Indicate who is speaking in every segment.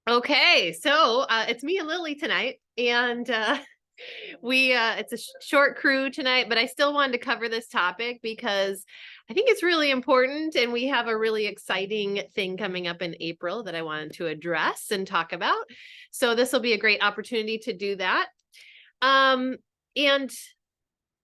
Speaker 1: Okay, so it's me and Lily tonight, and we it's a short crew tonight, but I still wanted to cover this topic because I think it's really important, and we have a really exciting thing coming up in April that I wanted to address and talk about. So this will be a great opportunity to do that. And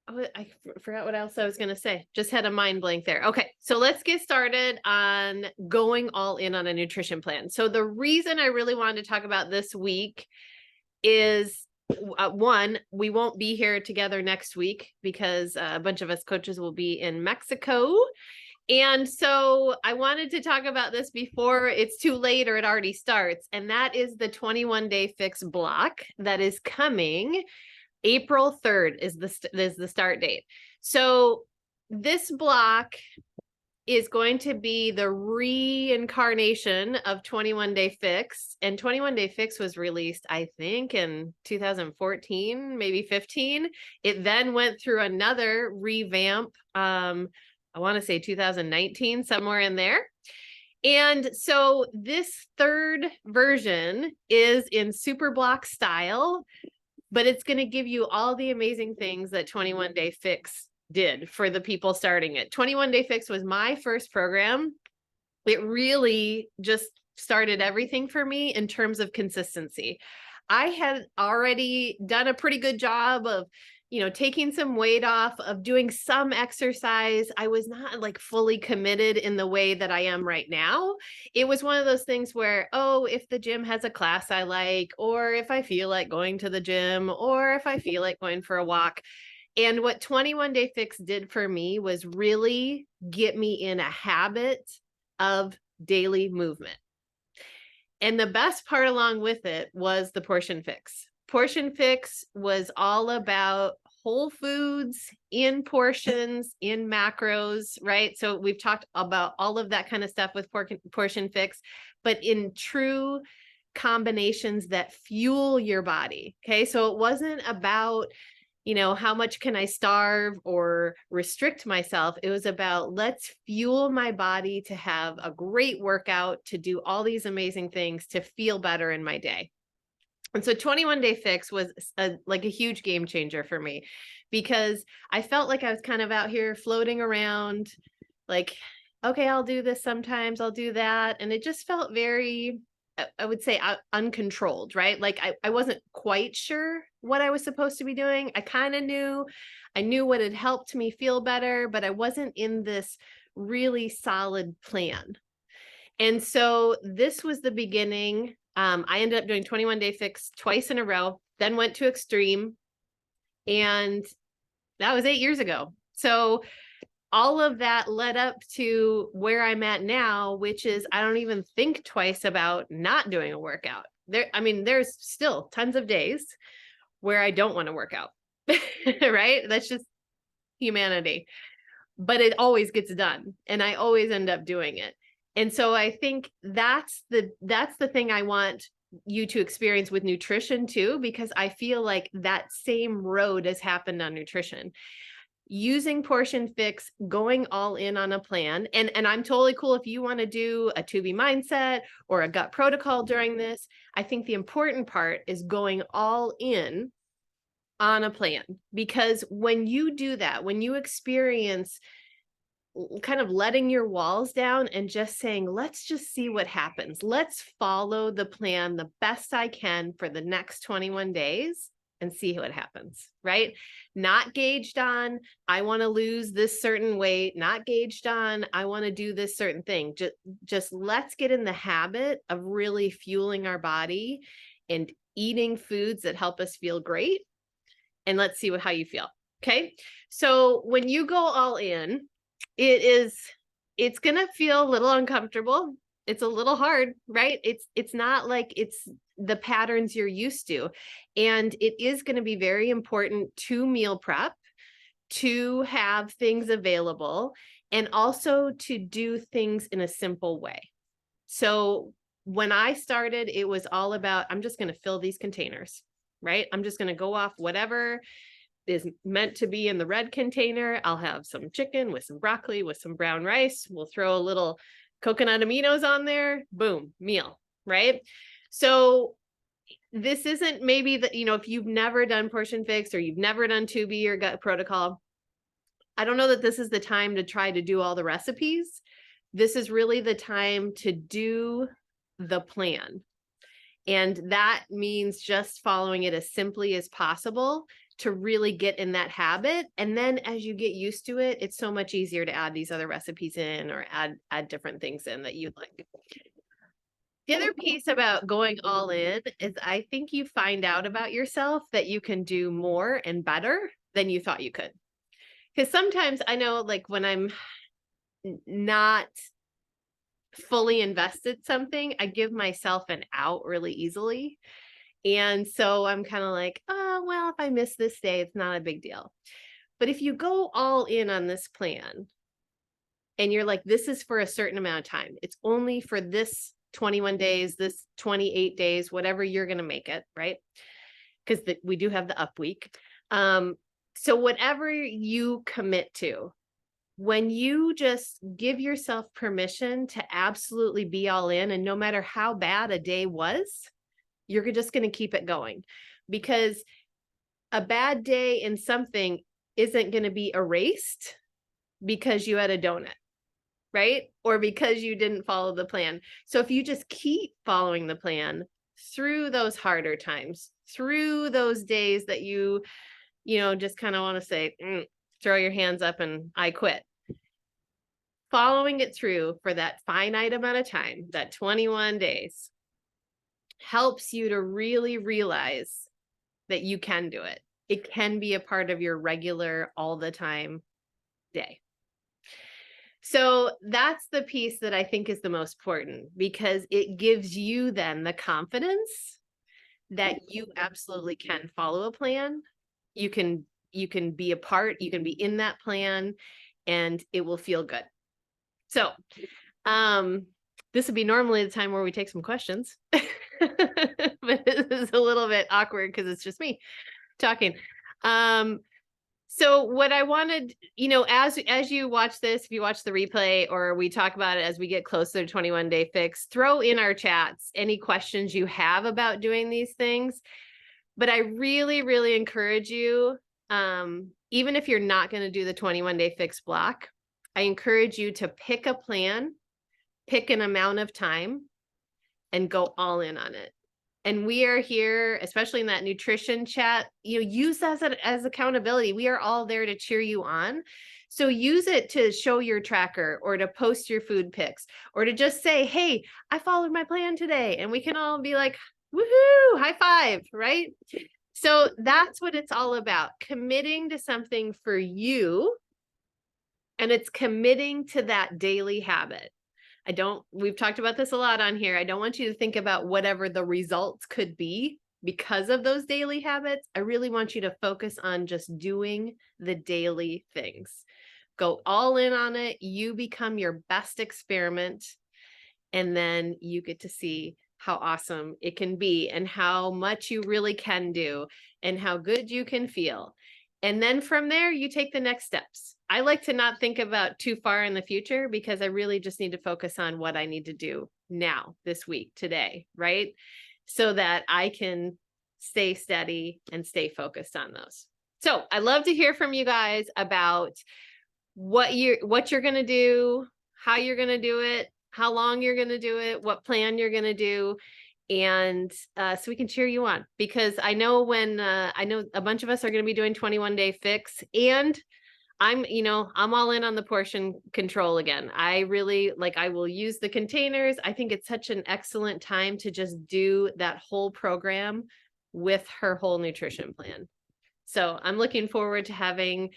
Speaker 1: I forgot what else I was going to say. Just had a mind blank there. Okay, so let's get started on going all in on a nutrition plan. So the reason I really wanted to talk about this week is one, we won't be here together next week because a bunch of us coaches will be in Mexico. And so I wanted to talk about this before it's too late or it already starts. And that is the 21-day fix block that is coming. April 3rd is the start date. So this block is going to be the reincarnation of 21 Day Fix. And 21 Day Fix was released, I think, in 2014, maybe 15. It then went through another revamp. I want to say 2019, somewhere in there. And so this third version is in super block style, but it's going to give you all the amazing things that 21 Day Fix did for the people starting it. 21 Day Fix was my first program. It really just started everything for me in terms of consistency. I had already done a pretty good job of, taking some weight off, of doing some exercise. I was not like fully committed in the way that I am right now. It was one of those things where, oh, if the gym has a class I like, or if I feel like going to the gym, or if I feel like going for a walk. And what 21 Day Fix did for me was really get me in a habit of daily movement. And the best part along with it was the portion fix. Portion fix was all about whole foods in portions, in macros, right? So we've talked about all of that kind of stuff with portion fix, but in true combinations that fuel your body. Okay. So it wasn't about, how much can I starve or restrict myself? It was about let's fuel my body to have a great workout, to do all these amazing things, to feel better in my day. And so 21 Day Fix was like a huge game changer for me because I felt like I was kind of out here floating around like, okay, I'll do this sometimes, I'll do that. And it just felt very, I would say, uncontrolled, right? Like I wasn't quite sure what I was supposed to be doing. I kind of knew, I knew what had helped me feel better, but I wasn't in this really solid plan. And so this was the beginning. I ended up doing 21 Day Fix twice in a row, then went to Extreme, and that was 8 years ago. So all of that led up to where I'm at now, which is I don't even think twice about not doing a workout. There's still tons of days where I don't want to work out, right? That's just humanity. But it always gets done, and I always end up doing it. And so I think that's the thing I want you to experience with nutrition too, because I feel like that same road has happened on nutrition. Using portion fix, going all in on a plan. And I'm totally cool if you want to do a 2B mindset or a gut protocol during this. I think the important part is going all in on a plan, because when you do that, when you experience kind of letting your walls down and just saying, let's just see what happens. Let's follow the plan the best I can for the next 21 days and see what happens, right? Not gauged on, I want to lose this certain weight, not gauged on, I want to do this certain thing. Just let's get in the habit of really fueling our body and eating foods that help us feel great. And let's see how you feel. Okay. So when you go all in, it's going to feel a little uncomfortable. It's a little hard, right? It's not like it's the patterns you're used to. And it is going to be very important to meal prep, to have things available, and also to do things in a simple way. So when I started, it was all about, I'm just going to fill these containers, right? I'm just going to go off whatever is meant to be in the red container. I'll have some chicken with some broccoli, with some brown rice. We'll throw a little coconut aminos on there. Boom, meal, right? So this isn't maybe that, if you've never done Portion Fix or you've never done 2B or Gut Protocol, I don't know that this is the time to try to do all the recipes. This is really the time to do the plan. And that means just following it as simply as possible to really get in that habit. And then as you get used to it, it's so much easier to add these other recipes in or add different things in that you like. The other piece about going all in is I think you find out about yourself that you can do more and better than you thought you could. Because sometimes I know, like, when I'm not fully invested something, I give myself an out really easily. And so I'm kind of like, oh, well, if I miss this day, it's not a big deal. But if you go all in on this plan and you're like, this is for a certain amount of time, it's only for this 21 days, this 28 days, whatever you're going to make it, right? Because we do have the up week. So whatever you commit to, when you just give yourself permission to absolutely be all in, and no matter how bad a day was, you're just going to keep it going, because a bad day in something isn't going to be erased because you had a donut, right? Or because you didn't follow the plan. So if you just keep following the plan through those harder times, through those days that you just kind of want to say, throw your hands up and I quit. Following it through for that finite amount of time, that 21 days, helps you to really realize that you can do it. It can be a part of your regular all the time day. So that's the piece that I think is the most important, because it gives you then the confidence that you absolutely can follow a plan. You can be a part, you can be in that plan, and it will feel good. So this would be normally the time where we take some questions, but this is a little bit awkward because it's just me talking. So what I wanted, as you watch this, if you watch the replay or we talk about it as we get closer to 21 Day Fix, throw in our chats any questions you have about doing these things. But I really, really encourage you, even if you're not going to do the 21 Day Fix block, I encourage you to pick a plan, pick an amount of time, and go all in on it. And we are here, especially in that nutrition chat, use that as accountability. We are all there to cheer you on. So use it to show your tracker or to post your food pics or to just say, hey, I followed my plan today. And we can all be like, woohoo, high five, right? So that's what it's all about, committing to something for you. And it's committing to that daily habit. We've talked about this a lot on here. I don't want you to think about whatever the results could be because of those daily habits. I really want you to focus on just doing the daily things. Go all in on it. You become your best experiment. And then you get to see how awesome it can be and how much you really can do and how good you can feel. And then from there, you take the next steps. I like to not think about too far in the future because I really just need to focus on what I need to do now, this week, today, right? So that I can stay steady and stay focused on those. So I'd love to hear from you guys about what you're going to do, how you're going to do it, how long you're going to do it, what plan you're going to do. And so we can cheer you on, because I know I know a bunch of us are going to be doing 21 Day Fix, and I'm all in on the portion control again. I really I will use the containers. I think it's such an excellent time to just do that whole program with her whole nutrition plan. So I'm looking forward to having,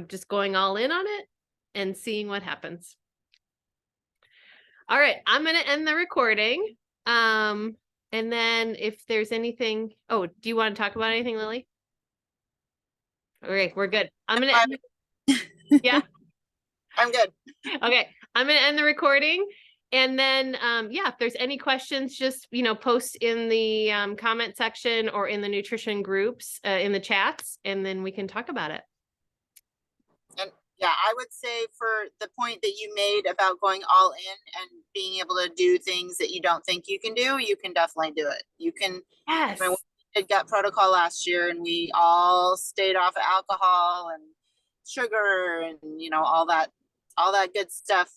Speaker 1: just going all in on it and seeing what happens. All right, I'm going to end the recording. And then if there's anything, do you want to talk about anything, Lily? Okay, we're good. I'm going to, yeah,
Speaker 2: I'm good.
Speaker 1: Okay, I'm going to end the recording. And then, if there's any questions, just, post in the comment section or in the nutrition groups, in the chats, and then we can talk about it.
Speaker 2: And Yeah, I would say for the point that you made about going all in and being able to do things that you don't think you can definitely do it. You can, I mean,
Speaker 1: Yes.
Speaker 2: we did gut protocol last year and we all stayed off of alcohol and sugar and, all that good stuff.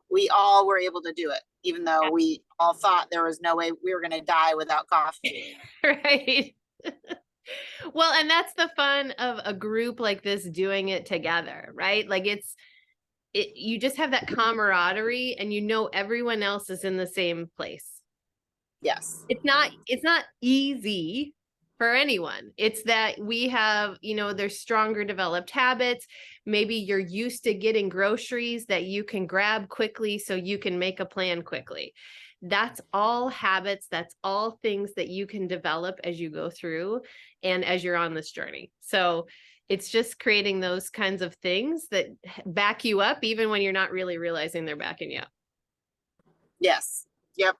Speaker 2: We all were able to do it, even though we all thought there was no way we were going to die without coffee.
Speaker 1: Right. Well, and that's the fun of a group like this doing it together, right? Like you just have that camaraderie and you know everyone else is in the same place.
Speaker 2: Yes.
Speaker 1: It's not easy for anyone. It's that we have, there's stronger developed habits. Maybe you're used to getting groceries that you can grab quickly so you can make a plan quickly. That's all habits. That's all things that you can develop as you go through and as you're on this journey. So it's just creating those kinds of things that back you up, even when you're not really realizing they're backing you up.
Speaker 2: Yes. Yep.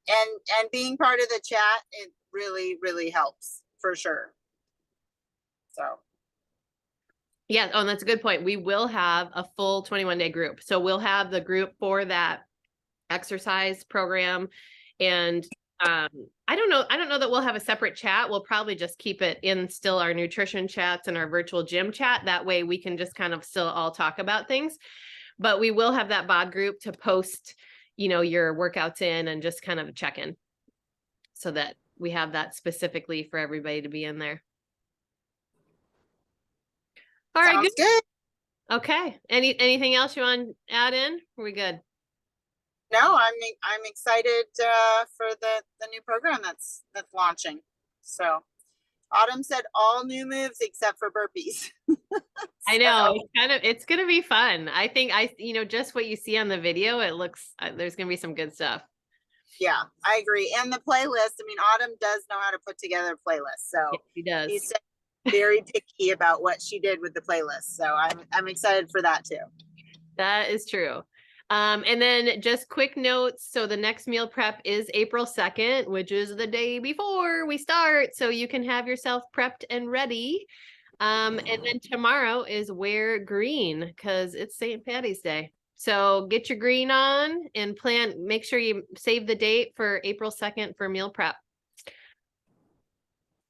Speaker 2: And being part of the chat, it really, really helps for sure. So
Speaker 1: Yeah. Oh, and that's a good point. We will have a full 21-day group. So we'll have the group for that exercise program. And I don't know that we'll have a separate chat. We'll probably just keep it in still our nutrition chats and our virtual gym chat. That way we can just kind of still all talk about things. But we will have that bod group to post, your workouts in and just kind of check in so that we have that specifically for everybody to be in there. All right,
Speaker 2: sounds good.
Speaker 1: Okay. Anything else you want to add in? Are we good?
Speaker 2: No, I'm excited for the new program that's launching. So Autumn said all new moves except for burpees.
Speaker 1: I know
Speaker 2: So,
Speaker 1: it's going to be fun. I think just what you see on the video, it looks, there's going to be some good stuff.
Speaker 2: yeah, I agree. And the playlist, I mean, Autumn does know how to put together a playlist. So
Speaker 1: Yes, he does.
Speaker 2: she's very picky about what she did with the playlist. So I'm excited for that too.
Speaker 1: That is true. And then just quick notes. So the next meal prep is April 2nd, which is the day before we start. So you can have yourself prepped and ready. And then tomorrow is wear green because it's St. Patty's Day. So get your green on and make sure you save the date for April 2nd for meal prep.